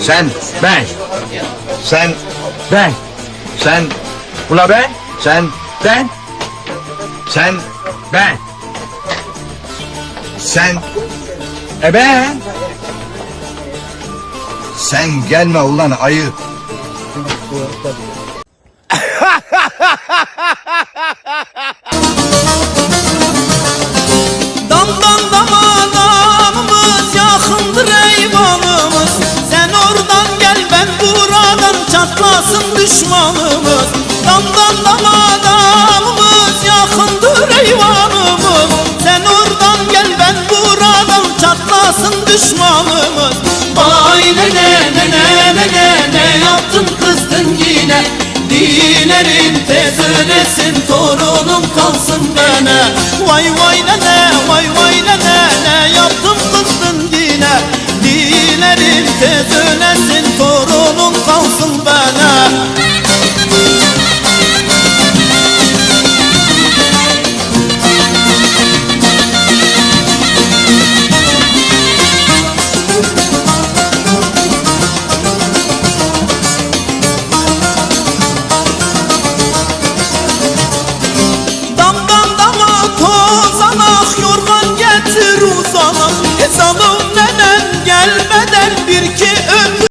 Sen, ben. Sen, Ben. Sen. Ula ben. Sen. Ben. sen, Ben. sen, Ben. sen gelme ulan ayı. Damdan dama damımız, yakındır eyvanımız. Sen oradan gel, ben buradan, çatlasın düşmanımız. Damdan dama damımız, yakındır eyvanımız. Sen oradan gel, ben buradan, çatlasın düşmanımız. Vay ne yaptın, kızdın yine. Dilerim tez ölesin, torunum kalsın bana. Vay ne yaptım, kızdın yine. Dilerim tez ölesin, torunum kalsın bana. Damdan dama tozanak, yorgan getir uzanam. Ezanım nenen gelmeden bir ki ömür